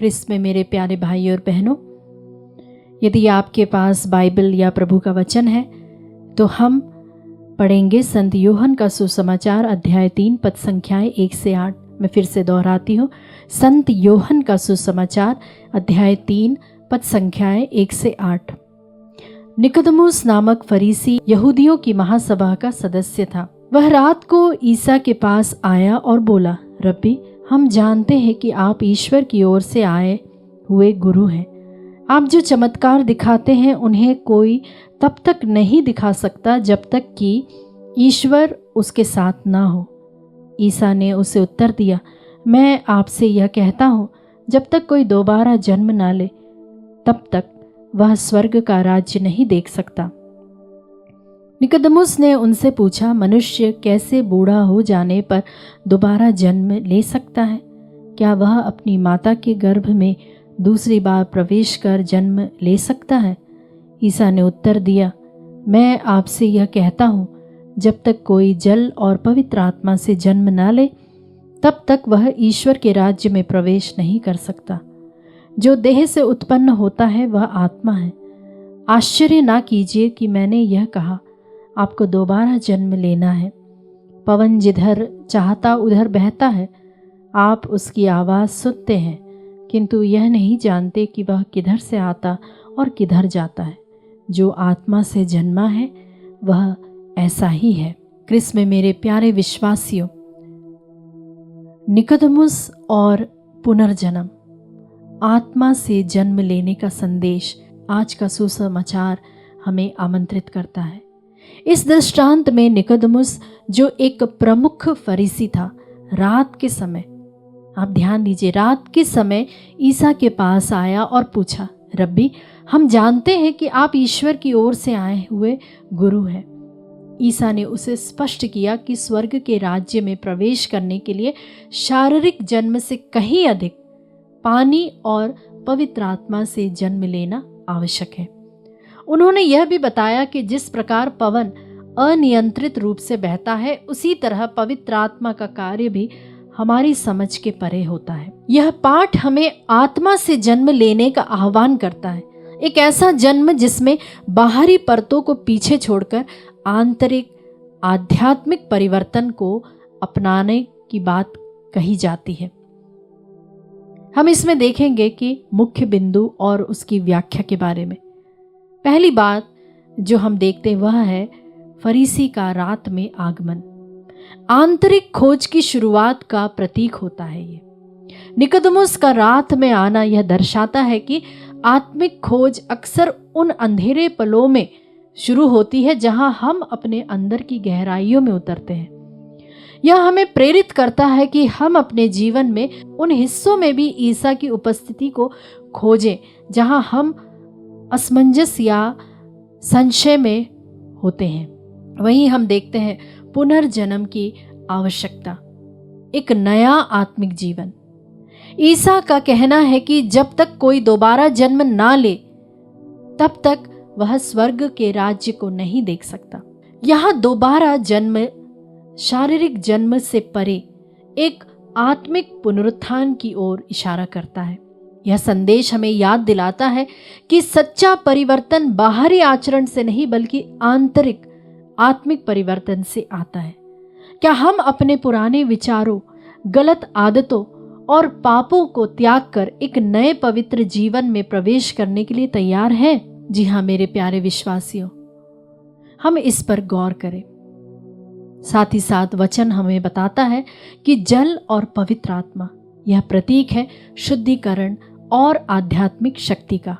क्रिस्त में मेरे प्यारे भाई और बहनों, यदि आपके पास बाइबल या प्रभु का वचन है तो हम पढ़ेंगे संत यूहन्ना का सुसमाचार अध्याय 3 पद संख्याएं 1 से 8। मैं फिर से दोहराती हूँ, संत यूहन्ना का सुसमाचार अध्याय 3 पद संख्याएं 1 से 8। निकोदेमुस नामक फरीसी यहूदियों की महासभा का सदस्य था। वह रात को ईसा के पास आया और बोला, रब्बी, हम जानते हैं कि आप ईश्वर की ओर से आए हुए गुरु हैं। आप जो चमत्कार दिखाते हैं उन्हें कोई तब तक नहीं दिखा सकता जब तक कि ईश्वर उसके साथ ना हो। ईसा ने उसे उत्तर दिया, मैं आपसे यह कहता हूँ, जब तक कोई दोबारा जन्म ना ले तब तक वह स्वर्ग का राज्य नहीं देख सकता। निकोदेमुस ने उनसे पूछा, मनुष्य कैसे बूढ़ा हो जाने पर दोबारा जन्म ले सकता है? क्या वह अपनी माता के गर्भ में दूसरी बार प्रवेश कर जन्म ले सकता है? ईसा ने उत्तर दिया, मैं आपसे यह कहता हूँ, जब तक कोई जल और पवित्र आत्मा से जन्म ना ले तब तक वह ईश्वर के राज्य में प्रवेश नहीं कर सकता। जो देह से उत्पन्न होता है वह आत्मा है। आश्चर्य ना कीजिए कि मैंने यह कहा, आपको दोबारा जन्म लेना है। पवन जिधर चाहता उधर बहता है, आप उसकी आवाज़ सुनते हैं किंतु यह नहीं जानते कि वह किधर से आता और किधर जाता है। जो आत्मा से जन्मा है वह ऐसा ही है। क्रिस्त में मेरे प्यारे विश्वासियों, निकोदेमुस और पुनर्जन्म, आत्मा से जन्म लेने का संदेश आज का सुसमाचार हमें आमंत्रित करता है। इस दृष्टांत में निकोदेमुस, जो एक प्रमुख फरीसी था, रात के समय, आप ध्यान दीजिए, रात के समय ईसा के पास आया और पूछा, रब्बी, हम जानते हैं कि आप ईश्वर की ओर से आए हुए गुरु हैं। ईसा ने उसे स्पष्ट किया कि स्वर्ग के राज्य में प्रवेश करने के लिए शारीरिक जन्म से कहीं अधिक पानी और पवित्र आत्मा से जन्म लेना आवश्यक है। उन्होंने यह भी बताया कि जिस प्रकार पवन अनियंत्रित रूप से बहता है, उसी तरह पवित्र आत्मा का कार्य भी हमारी समझ के परे होता है। यह पाठ हमें आत्मा से जन्म लेने का आह्वान करता है, एक ऐसा जन्म जिसमें बाहरी परतों को पीछे छोड़कर आंतरिक आध्यात्मिक परिवर्तन को अपनाने की बात कही जाती है। हम इसमें देखेंगे कि मुख्य बिंदु और उसकी व्याख्या के बारे में। पहली बात जो हम देखते हैं वह है फरीसी का रात में आगमन। आंतरिक खोज की शुरुआत का प्रतीक होता है ये। निकोदेमुस का रात में आना यह दर्शाता है कि आत्मिक खोज अक्सर उन अंधेरे पलों में शुरू होती है जहां हम अपने अंदर की गहराइयों में उतरते हैं। यह हमें प्रेरित करता है कि हम अपने जीवन में उन हिस्सों में भी ईसा की उपस्थिति को खोजें जहां हम असमंजस या संशय में होते हैं। वहीं हम देखते हैं पुनर्जन्म की आवश्यकता, एक नया आत्मिक जीवन। ईसा का कहना है कि जब तक कोई दोबारा जन्म ना ले तब तक वह स्वर्ग के राज्य को नहीं देख सकता। यह दोबारा जन्म शारीरिक जन्म से परे एक आत्मिक पुनरुत्थान की ओर इशारा करता है। यह संदेश हमें याद दिलाता है कि सच्चा परिवर्तन बाहरी आचरण से नहीं बल्कि आंतरिक आत्मिक परिवर्तन से आता है। क्या हम अपने पुराने विचारों, गलत आदतों और पापों को त्याग कर एक नए पवित्र जीवन में प्रवेश करने के लिए तैयार हैं? जी हाँ मेरे प्यारे विश्वासियों, हम इस पर गौर करें। साथ ही साथ वचन हमें बताता है कि जल और पवित्र आत्मा यह प्रतीक है शुद्धिकरण और आध्यात्मिक शक्ति का।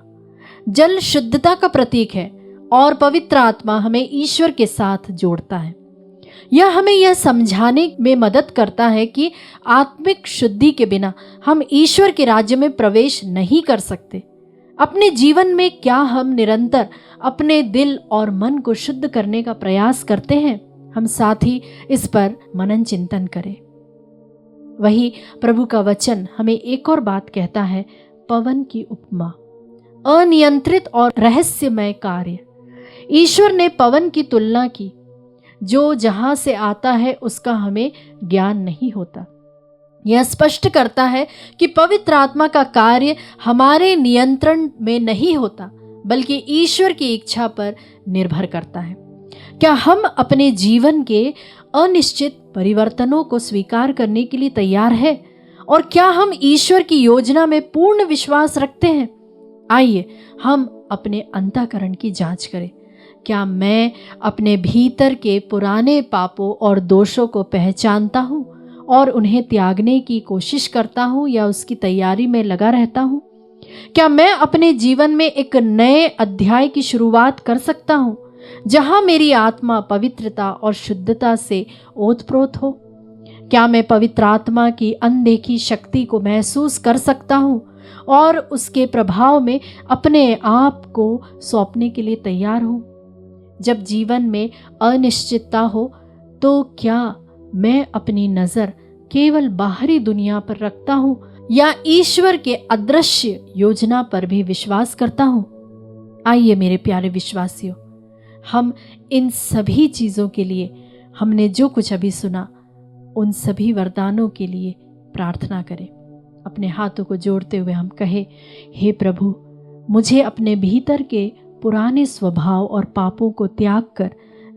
जल शुद्धता का प्रतीक है और पवित्र आत्मा हमें ईश्वर के साथ जोड़ता है। यह हमें यह समझाने में मदद करता है कि आत्मिक शुद्धि के बिना हम ईश्वर के राज्य में प्रवेश नहीं कर सकते। अपने जीवन में क्या हम निरंतर अपने दिल और मन को शुद्ध करने का प्रयास करते हैं? हम साथ ही इस पर मनन चिंतन करें। वही प्रभु का वचन हमें एक और बात कहता है, पवन की उपमा, अनियंत्रित और रहस्यमय कार्य। ईश्वर ने पवन की तुलना की, जो जहां से आता है उसका हमें ज्ञान नहीं होता। यह स्पष्ट करता है कि पवित्र आत्मा का कार्य हमारे नियंत्रण में नहीं होता, बल्कि ईश्वर की इच्छा पर निर्भर करता है। क्या हम अपने जीवन के अनिश्चित परिवर्तनों को स्वीकार करने के लिए तैयार हैं? और क्या हम ईश्वर की योजना में पूर्ण विश्वास रखते हैं? आइए हम अपने अंतःकरण की जांच करें। क्या मैं अपने भीतर के पुराने पापों और दोषों को पहचानता हूँ और उन्हें त्यागने की कोशिश करता हूँ, या उसकी तैयारी में लगा रहता हूँ? क्या मैं अपने जीवन में एक नए अध्याय की शुरुआत कर सकता हूँ, जहाँ मेरी आत्मा पवित्रता और शुद्धता से ओतप्रोत हो? क्या मैं पवित्र आत्मा की अनदेखी शक्ति को महसूस कर सकता हूँ और उसके प्रभाव में अपने आप को सौंपने के लिए तैयार हूँ? जब जीवन में अनिश्चितता हो तो क्या मैं अपनी नज़र केवल बाहरी दुनिया पर रखता हूँ, या ईश्वर के अदृश्य योजना पर भी विश्वास करता हूँ? आइए मेरे प्यारे विश्वासियों, हम इन सभी चीज़ों के लिए, हमने जो कुछ अभी सुना, उन सभी वरदानों के लिए प्रार्थना करें। अपने हाथों को जोड़ते हुए हम कहें, हे प्रभु, मुझे अपने भीतर के पुराने स्वभाव और पापों को त्याग कर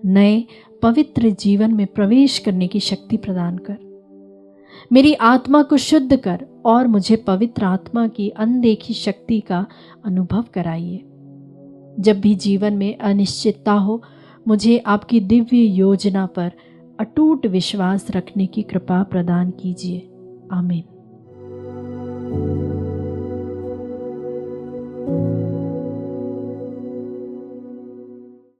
नए पवित्र जीवन में प्रवेश करने की शक्ति प्रदान कर। मेरी आत्मा को शुद्ध कर और मुझे पवित्र आत्मा की अनदेखी शक्ति का अनुभव कराइए। जब भी जीवन में अनिश्चितता हो, मुझे आपकी दिव्य योजना पर अटूट विश्वास रखने की कृपा प्रदान कीजिए। आमीन।